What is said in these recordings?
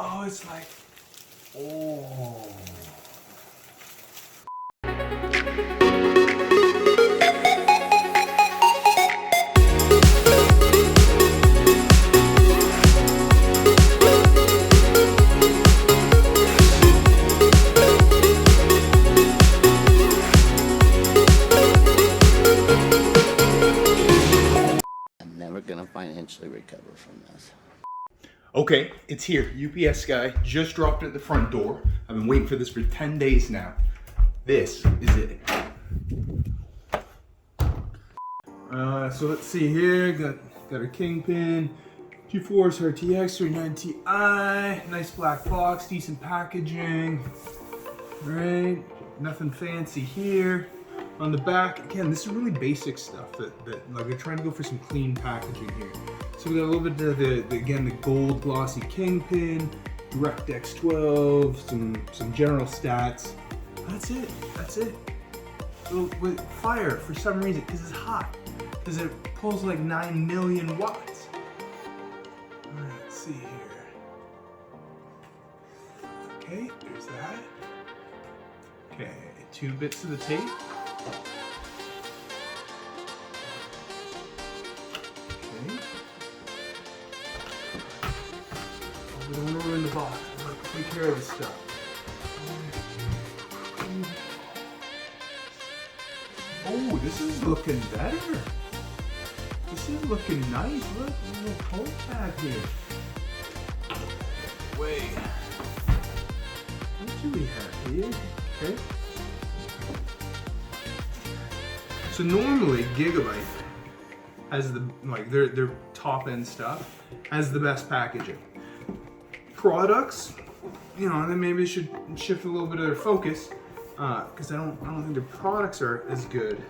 Oh, it's like, oh. Never gonna financially recover from this. Okay, it's here. UPS guy just dropped it at the front door. I've been waiting for this for 10 days now. This is it. So let's see here. Got a Kingpin, G4's RTX 39 Ti, nice black box, decent packaging. Right, nothing fancy here. On the back, again, this is really basic stuff that like they're trying to go for some clean packaging here. So we got a little bit of the gold glossy Kingpin, DirectX 12, some general stats. That's it. That's it. So with fire for some reason, because it's hot, because it pulls like 9 million watts. All right, let's see here. Okay, there's that. Okay, 2 bits of the tape. Okay. We don't want to ruin the box. We want to take care of this stuff. Oh, this is looking better. This is looking nice. Look, a little cold pad here. Wait. What do we have here? Okay. So normally Gigabyte has the their top end stuff has the best packaging. Products, you know, then maybe they should shift a little bit of their focus, because I don't think their products are as good,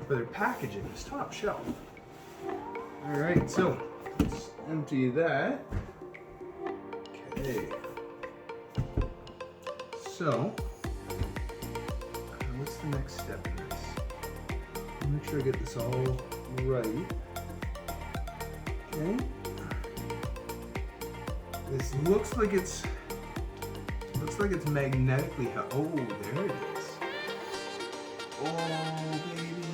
but their packaging is top shelf. All right, so let's empty that. Okay. So, what's the next step in this? Make sure I get this all right. Okay. This looks like it's magnetically held. Oh, there it is. Oh, baby.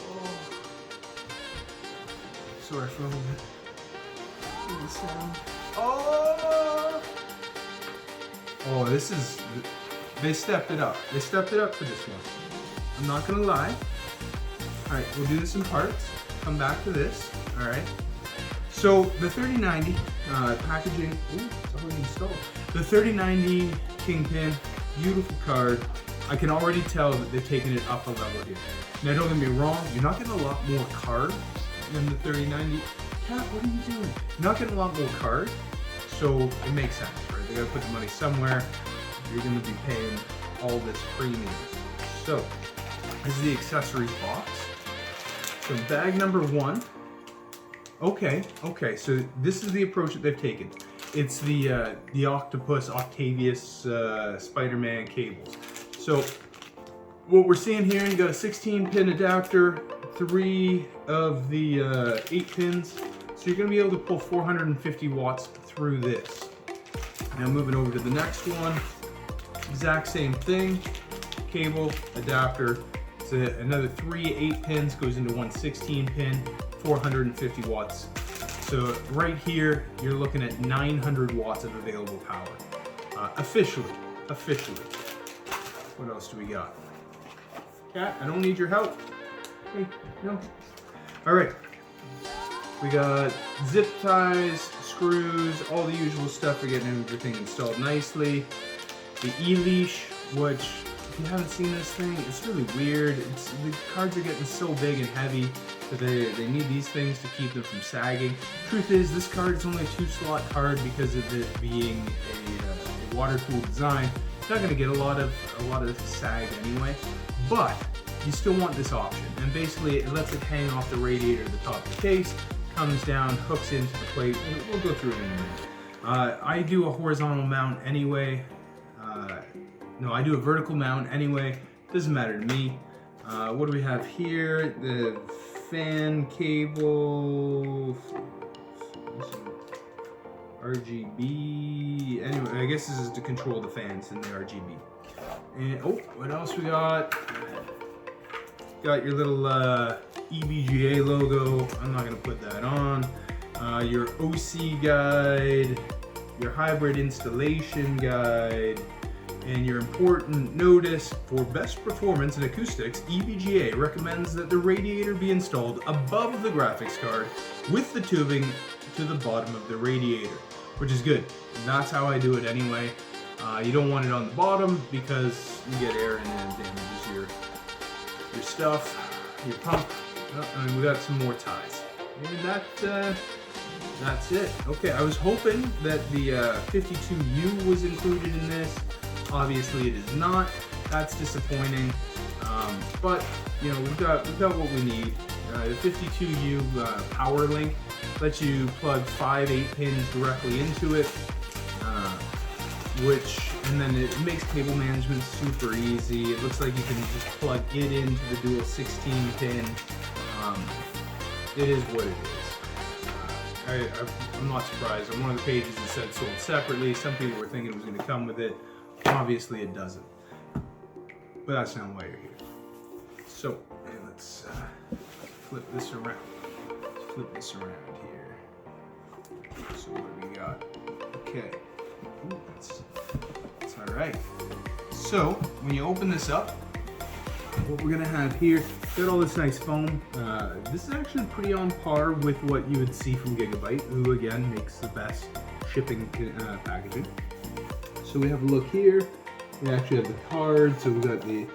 Oh. Sorry for a moment. The sound. Oh. Oh, this is. They stepped it up. They stepped it up for this one. I'm not gonna lie. All right, we'll do this in parts. Come back to this. All right. So the 3090 packaging. Ooh, it's already installed. The 3090 Kingpin, beautiful card. I can already tell that they've taken it up a level here. Now, don't get me wrong. You're not getting a lot more card than the 3090. Cat, what are you doing? You're not getting a lot more card, so it makes sense, right? They gotta put the money somewhere. You're gonna be paying all this premium. So. This is the accessories box. So bag number 1. Okay, so this is the approach that they've taken. It's the Octopus, Octavius, Spider-Man cables. So what we're seeing here, you got a 16-pin adapter, 3 of the 8 pins. So you're gonna be able to pull 450 watts through this. Now moving over to the next one, exact same thing, cable, adapter. Another 3 8 pins goes into one 16 pin, 450 watts. So right here, you're looking at 900 watts of available power. Officially. What else do we got? Cat, I don't need your help. Hey, no. All right. We got zip ties, screws, all the usual stuff for getting everything installed nicely. The E-leash, which, if you haven't seen this thing, it's really weird. The cards are getting so big and heavy that they need these things to keep them from sagging. Truth is, this card is only a 2-slot card because of it being a water-cooled design. It's not going to get a lot of sag anyway, but you still want this option. And basically, it lets it hang off the radiator at the top of the case, comes down, hooks into the plate. We'll go through it in a minute. I do a horizontal mount anyway. No, I do a vertical mount anyway. Doesn't matter to me. What do we have here? The fan cable. RGB. Anyway, I guess this is to control the fans in the RGB. And oh, what else we got? Got your little EVGA logo. I'm not gonna put that on. Your OC guide, your hybrid installation guide, and your important notice: for best performance in acoustics, EVGA recommends that the radiator be installed above the graphics card with the tubing to the bottom of the radiator, which is good. And that's how I do it anyway. You don't want it on the bottom because you get air in and it damages your stuff, your pump. Oh, and we got some more ties. And that's it. Okay, I was hoping that the 52U was included in this. Obviously, it is not. That's disappointing. But you know, we've got what we need. The 52U power link lets you plug 5 8-pins directly into it, and then it makes cable management super easy. It looks like you can just plug it into the dual 16-pin. It is what it is. I'm not surprised. On one of the pages it said sold separately. Some people were thinking it was going to come with it. Obviously it doesn't. But that's not why you're here. So, let's flip this around. Let's flip this around here. So what do we got? Okay. Ooh, that's all right. So when you open this up, what we're gonna have here, got all this nice foam. This is actually pretty on par with what you would see from Gigabyte, who again makes the best shipping packaging. So we have a look here. We actually have the card. So we got the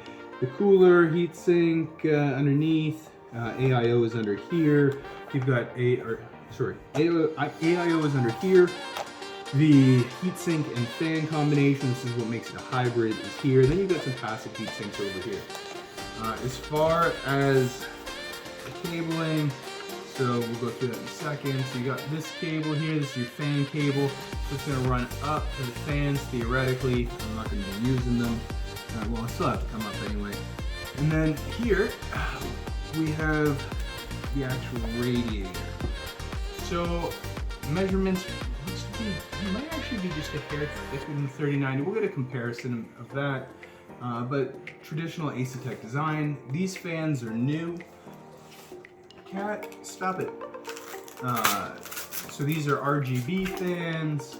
cooler, heatsink underneath. AIO is under here. You've got AIO is under here. The heatsink and fan combination, this is what makes it a hybrid, is here. Then you've got some passive heatsinks over here. As far as the cabling, so we'll go through that in a second. So you got this cable here, this is your fan cable. So it's gonna run up to the fans theoretically. I'm not gonna be using them. Well, I still have to come up anyway. And then here, we have the actual radiator. So measurements, it might actually be just a hair thicker than the 3090. We'll get a comparison of that. But traditional Asetek design. These fans are new. Cat, stop it. So these are RGB fans.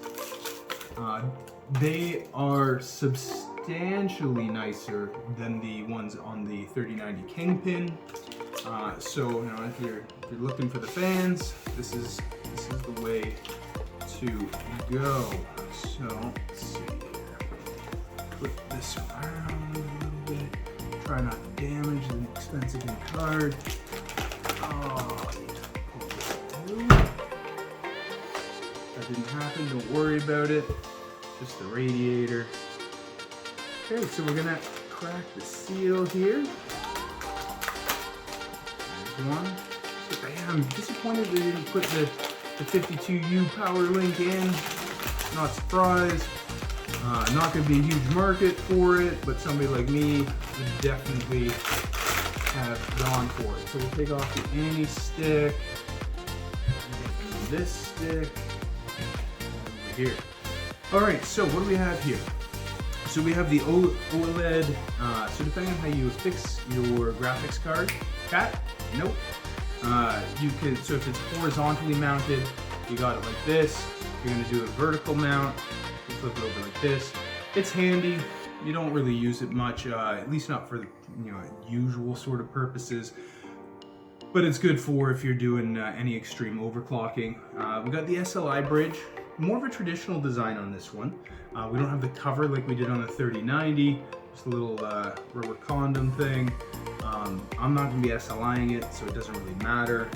They are substantially nicer than the ones on the 3090 Kingpin. So you know, if you're looking for the fans, this is the way to go. So let's see here. Flip this around a little bit. Try not to damage the expensive new card. Oh, yeah. That didn't happen. Don't worry about it. Just the radiator. Okay, so we're gonna crack the seal here. There's one. I'm disappointed they didn't put the 52U power link in. Not surprised. Not going to be a huge market for it, but somebody like me would definitely have gone for it. So we'll take off the anti-stick, this stick, over here. All right, so what do we have here? So we have the OLED. So depending on how you fix your graphics card, nope. You can, so if it's horizontally mounted, you got it like this. You're gonna do a vertical mount, you flip it over like this. It's handy. You don't really use it much, at least not for usual sort of purposes. But it's good for if you're doing any extreme overclocking. We got the SLI bridge. More of a traditional design on this one. We don't have the cover like we did on the 3090. Just a little rubber condom thing. I'm not going to be SLIing it, so it doesn't really matter.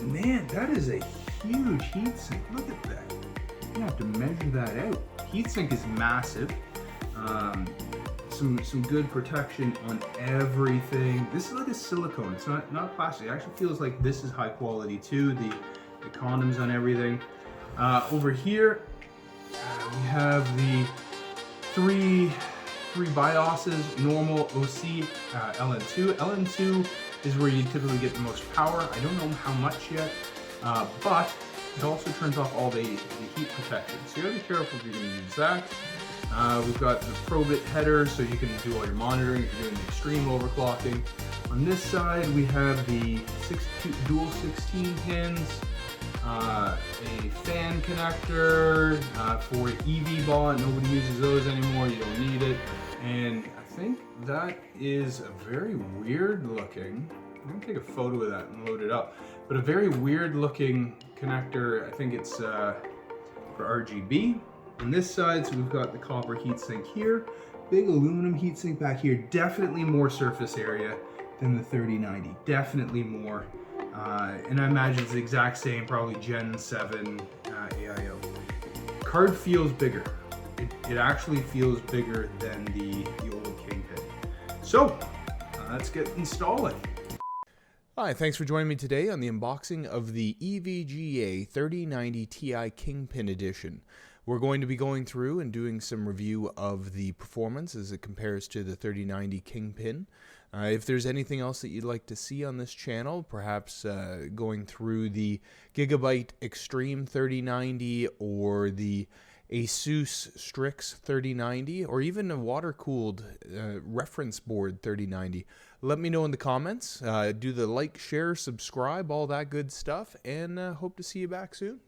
Man, that is a huge heatsink. Look at that. You have to measure that out. Heatsink is massive. Some good protection on everything. This is like a silicone. It's not plastic. It actually feels like this is high quality too. The condoms on everything. Over here, we have the three BIOSes, normal, OC, LN2. LN2 is where you typically get the most power. I don't know how much yet, but It also turns off all the heat protection. So you gotta be careful if you're gonna use that. We've got the Probit header, so you can do all your monitoring if you're doing the extreme overclocking. On this side, we have the dual 16 pins, a fan connector for EVGA. Nobody uses those anymore, you don't need it. And I think that is a very weird looking, I'm gonna take a photo of that and load it up, but a very weird looking connector. I think it's for RGB. On this side, so we've got the copper heatsink here, big aluminum heatsink back here, definitely more surface area than the 3090, definitely more. And I imagine it's the exact same, probably Gen 7 AIO. Card feels bigger. It actually feels bigger than the old Kingpin. So, let's get installing. Hi, thanks for joining me today on the unboxing of the EVGA 3090 Ti Kingpin Edition. We're going to be going through and doing some review of the performance as it compares to the 3090 Kingpin. If there's anything else that you'd like to see on this channel, perhaps going through the Gigabyte Extreme 3090 or the Asus Strix 3090 or even a water-cooled reference board 3090, let me know in the comments. Do the like, share, subscribe, all that good stuff, and hope to see you back soon.